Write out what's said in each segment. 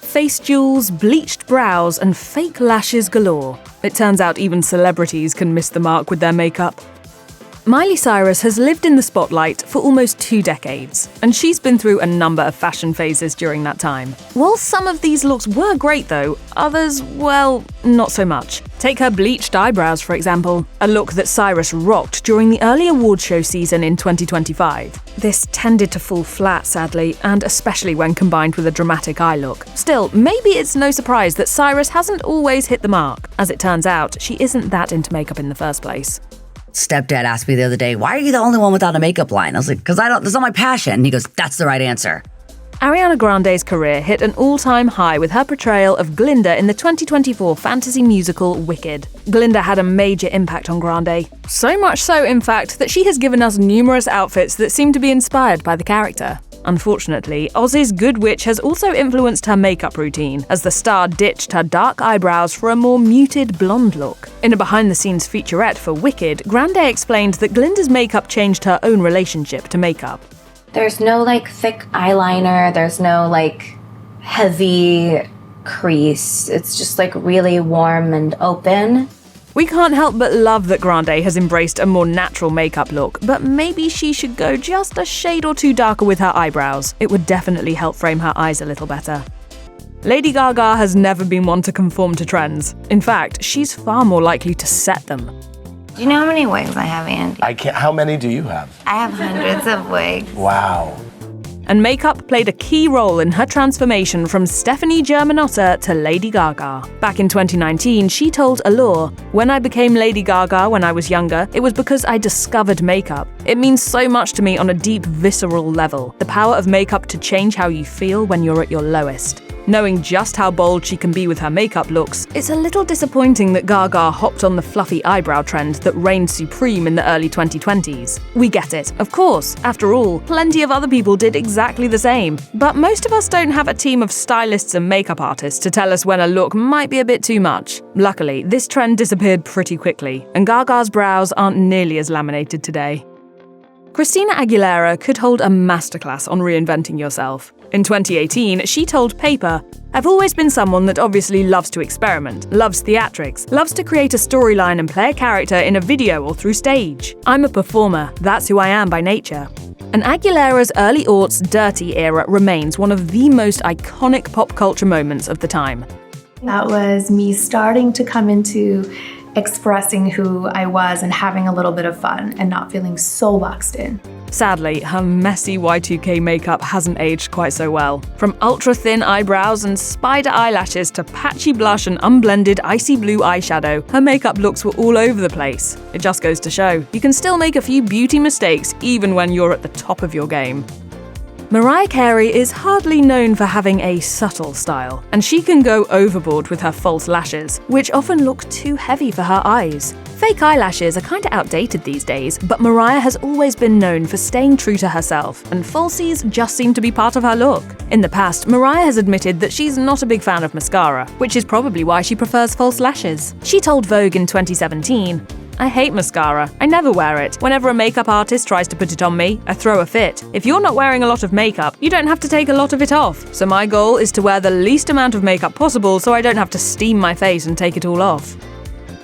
Face jewels, bleached brows, and fake lashes galore. It turns out even celebrities can miss the mark with their makeup. Miley Cyrus has lived in the spotlight for almost 2 decades, and she's been through a number of fashion phases during that time. While some of these looks were great though, others, well, not so much. Take her bleached eyebrows, for example, a look that Cyrus rocked during the early awards show season in 2025. This tended to fall flat, sadly, and especially when combined with a dramatic eye look. Still, maybe it's no surprise that Cyrus hasn't always hit the mark. As it turns out, she isn't that into makeup in the first place. Stepdad asked me the other day, why are you the only one without a makeup line? I was like, that's not my passion. And he goes, that's the right answer. Ariana Grande's career hit an all-time high with her portrayal of Glinda in the 2024 fantasy musical Wicked. Glinda had a major impact on Grande. So much so, in fact, that she has given us numerous outfits that seem to be inspired by the character. Unfortunately, Oz's Good Witch has also influenced her makeup routine, as the star ditched her dark eyebrows for a more muted blonde look. In a behind-the-scenes featurette for Wicked, Grande explained that Glinda's makeup changed her own relationship to makeup. There's no thick eyeliner, there's no heavy crease. It's just really warm and open. We can't help but love that Grande has embraced a more natural makeup look, but maybe she should go just a shade or two darker with her eyebrows. It would definitely help frame her eyes a little better. Lady Gaga has never been one to conform to trends. In fact, she's far more likely to set them. Do you know how many wigs I have, Andy? I can't. How many do you have? I have hundreds of wigs. Wow. And makeup played a key role in her transformation from Stephanie Germanotta to Lady Gaga. Back in 2019, she told Allure, "When I became Lady Gaga when I was younger, it was because I discovered makeup. It means so much to me on a deep, visceral level. The power of makeup to change how you feel when you're at your lowest." Knowing just how bold she can be with her makeup looks, it's a little disappointing that Gaga hopped on the fluffy eyebrow trend that reigned supreme in the early 2020s. We get it, of course. After all, plenty of other people did exactly the same. But most of us don't have a team of stylists and makeup artists to tell us when a look might be a bit too much. Luckily, this trend disappeared pretty quickly, and Gaga's brows aren't nearly as laminated today. Christina Aguilera could hold a masterclass on reinventing yourself. In 2018, she told Paper, "I've always been someone that obviously loves to experiment, loves theatrics, loves to create a storyline and play a character in a video or through stage. I'm a performer, that's who I am by nature." And Aguilera's early aughts Dirty era remains one of the most iconic pop culture moments of the time. That was me starting to come into expressing who I was and having a little bit of fun and not feeling so boxed in. Sadly, her messy Y2K makeup hasn't aged quite so well. From ultra-thin eyebrows and spider eyelashes to patchy blush and unblended icy blue eyeshadow, her makeup looks were all over the place. It just goes to show, you can still make a few beauty mistakes even when you're at the top of your game. Mariah Carey is hardly known for having a subtle style, and she can go overboard with her false lashes, which often look too heavy for her eyes. Fake eyelashes are kinda outdated these days, but Mariah has always been known for staying true to herself, and falsies just seem to be part of her look. In the past, Mariah has admitted that she's not a big fan of mascara, which is probably why she prefers false lashes. She told Vogue in 2017, "I hate mascara. I never wear it. Whenever a makeup artist tries to put it on me, I throw a fit. If you're not wearing a lot of makeup, you don't have to take a lot of it off. So my goal is to wear the least amount of makeup possible so I don't have to steam my face and take it all off."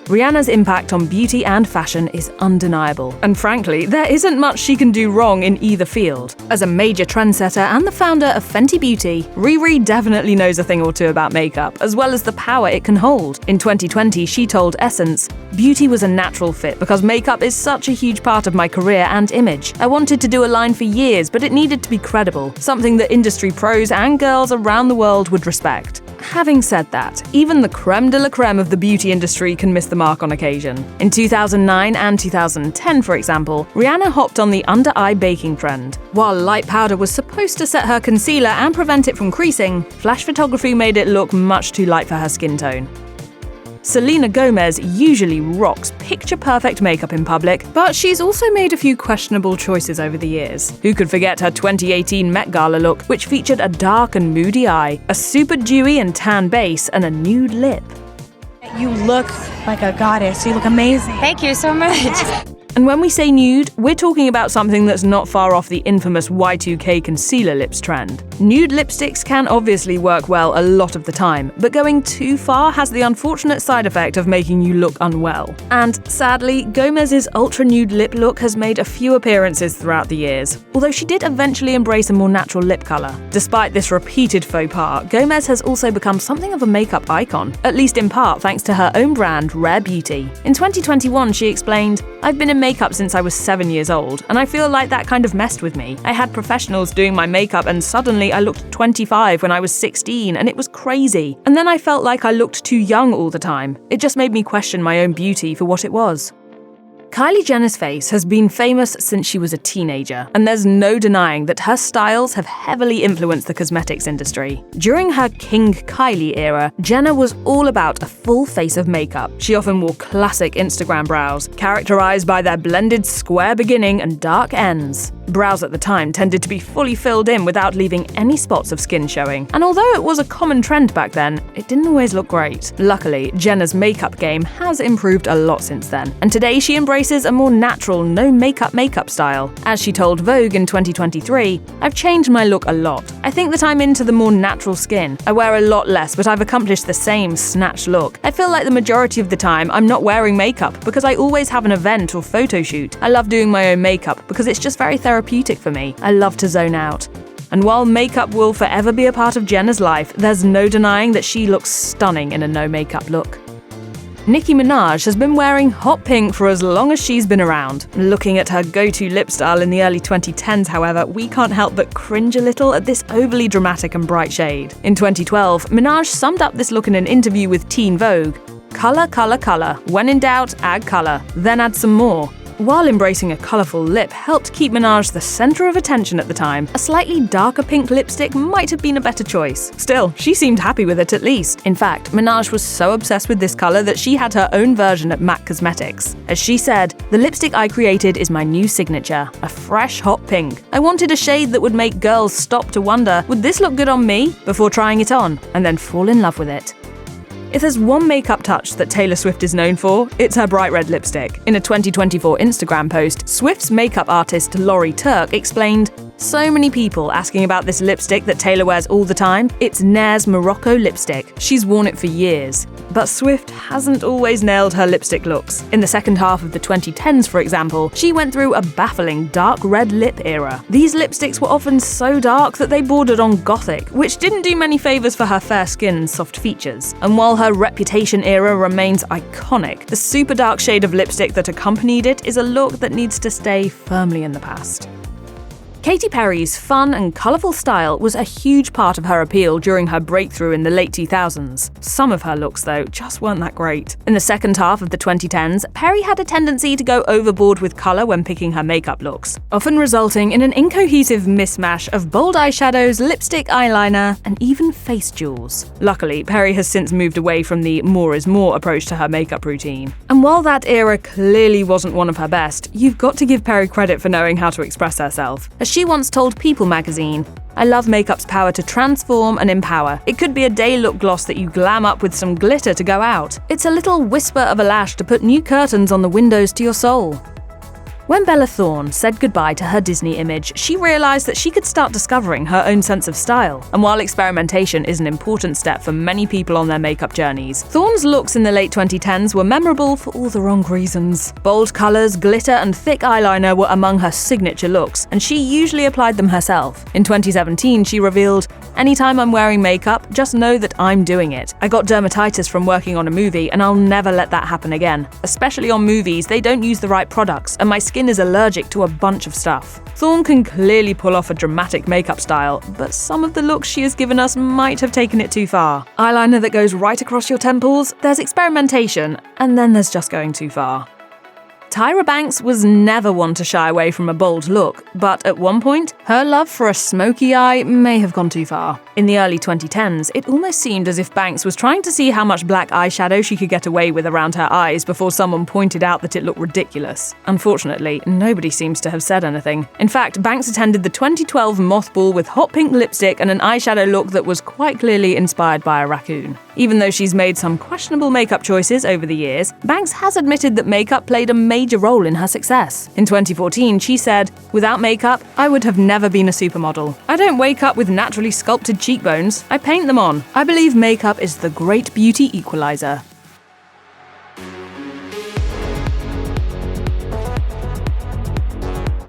Rihanna's impact on beauty and fashion is undeniable, and frankly, there isn't much she can do wrong in either field. As a major trendsetter and the founder of Fenty Beauty, Riri definitely knows a thing or two about makeup, as well as the power it can hold. In 2020, she told Essence, "Beauty was a natural fit because makeup is such a huge part of my career and image. I wanted to do a line for years, but it needed to be credible, something that industry pros and girls around the world would respect." Having said that, even the creme de la creme of the beauty industry can miss the mark on occasion. In 2009 and 2010, for example, Rihanna hopped on the under-eye baking trend. While light powder was supposed to set her concealer and prevent it from creasing, flash photography made it look much too light for her skin tone. Selena Gomez usually rocks picture-perfect makeup in public, but she's also made a few questionable choices over the years. Who could forget her 2018 Met Gala look, which featured a dark and moody eye, a super dewy and tan base, and a nude lip? You look like a goddess. You look amazing. Thank you so much. And when we say nude, we're talking about something that's not far off the infamous Y2K concealer lips trend. Nude lipsticks can obviously work well a lot of the time, but going too far has the unfortunate side effect of making you look unwell. And sadly, Gomez's ultra nude lip look has made a few appearances throughout the years, although she did eventually embrace a more natural lip color. Despite this repeated faux pas, Gomez has also become something of a makeup icon, at least in part thanks to her own brand, Rare Beauty. In 2021, she explained, "I've been in makeup since I was 7 years old, and I feel like that kind of messed with me. I had professionals doing my makeup and suddenly I looked 25 when I was 16 and it was crazy. And then I felt like I looked too young all the time. It just made me question my own beauty for what it was." Kylie Jenner's face has been famous since she was a teenager, and there's no denying that her styles have heavily influenced the cosmetics industry. During her King Kylie era, Jenner was all about a full face of makeup. She often wore classic Instagram brows, characterized by their blended square beginning and dark ends. Brows at the time tended to be fully filled in without leaving any spots of skin showing, and although it was a common trend back then, it didn't always look great. Luckily, Jenner's makeup game has improved a lot since then, and today she embraces a more natural, no makeup style. As she told Vogue in 2023, "I've changed my look a lot. I think that I'm into the more natural skin. I wear a lot less, but I've accomplished the same snatched look. I feel like the majority of the time I'm not wearing makeup because I always have an event or photo shoot. I love doing my own makeup because it's just very therapeutic for me. I love to zone out." And while makeup will forever be a part of Jenner's life, there's no denying that she looks stunning in a no makeup look. Nicki Minaj has been wearing hot pink for as long as she's been around. Looking at her go-to lip style in the early 2010s, however, we can't help but cringe a little at this overly dramatic and bright shade. In 2012, Minaj summed up this look in an interview with Teen Vogue. "Color, color, color. When in doubt, add color. Then add some more." While embracing a colourful lip helped keep Minaj the centre of attention at the time, a slightly darker pink lipstick might have been a better choice. Still, she seemed happy with it at least. In fact, Minaj was so obsessed with this colour that she had her own version at MAC Cosmetics. As she said, "The lipstick I created is my new signature, a fresh hot pink. I wanted a shade that would make girls stop to wonder, would this look good on me? Before trying it on, and then fall in love with it." If there's one makeup touch that Taylor Swift is known for, it's her bright red lipstick. In a 2024 Instagram post, Swift's makeup artist Lori Turk explained, "So many people asking about this lipstick that Taylor wears all the time. It's Nair's Morocco lipstick. She's worn it for years." But Swift hasn't always nailed her lipstick looks. In the second half of the 2010s, for example, she went through a baffling dark red lip era. These lipsticks were often so dark that they bordered on gothic, which didn't do many favors for her fair skin and soft features. And while her Reputation era remains iconic, the super dark shade of lipstick that accompanied it is a look that needs to stay firmly in the past. Katy Perry's fun and colourful style was a huge part of her appeal during her breakthrough in the late 2000s. Some of her looks, though, just weren't that great. In the second half of the 2010s, Perry had a tendency to go overboard with colour when picking her makeup looks, often resulting in an incohesive mismatch of bold eyeshadows, lipstick, eyeliner, and even face jewels. Luckily, Perry has since moved away from the more is more approach to her makeup routine. And while that era clearly wasn't one of her best, you've got to give Perry credit for knowing how to express herself. As she once told People magazine, "I love makeup's power to transform and empower. It could be a day look gloss that you glam up with some glitter to go out. It's a little whisper of a lash to put new curtains on the windows to your soul." When Bella Thorne said goodbye to her Disney image, she realized that she could start discovering her own sense of style. And while experimentation is an important step for many people on their makeup journeys, Thorne's looks in the late 2010s were memorable for all the wrong reasons. Bold colors, glitter, and thick eyeliner were among her signature looks, and she usually applied them herself. In 2017, she revealed, "Anytime I'm wearing makeup, just know that I'm doing it. I got dermatitis from working on a movie, and I'll never let that happen again. Especially on movies, they don't use the right products, and my skin is allergic to a bunch of stuff." Thorne can clearly pull off a dramatic makeup style, but some of the looks she has given us might have taken it too far. Eyeliner that goes right across your temples, there's experimentation, and then there's just going too far. Tyra Banks was never one to shy away from a bold look, but at one point, her love for a smoky eye may have gone too far. In the early 2010s, it almost seemed as if Banks was trying to see how much black eyeshadow she could get away with around her eyes before someone pointed out that it looked ridiculous. Unfortunately, nobody seems to have said anything. In fact, Banks attended the 2012 Mothball with hot pink lipstick and an eyeshadow look that was quite clearly inspired by a raccoon. Even though she's made some questionable makeup choices over the years, Banks has admitted that makeup played a major major role in her success. In 2014, she said, "Without makeup, I would have never been a supermodel. I don't wake up with naturally sculpted cheekbones. I paint them on. I believe makeup is the great beauty equalizer."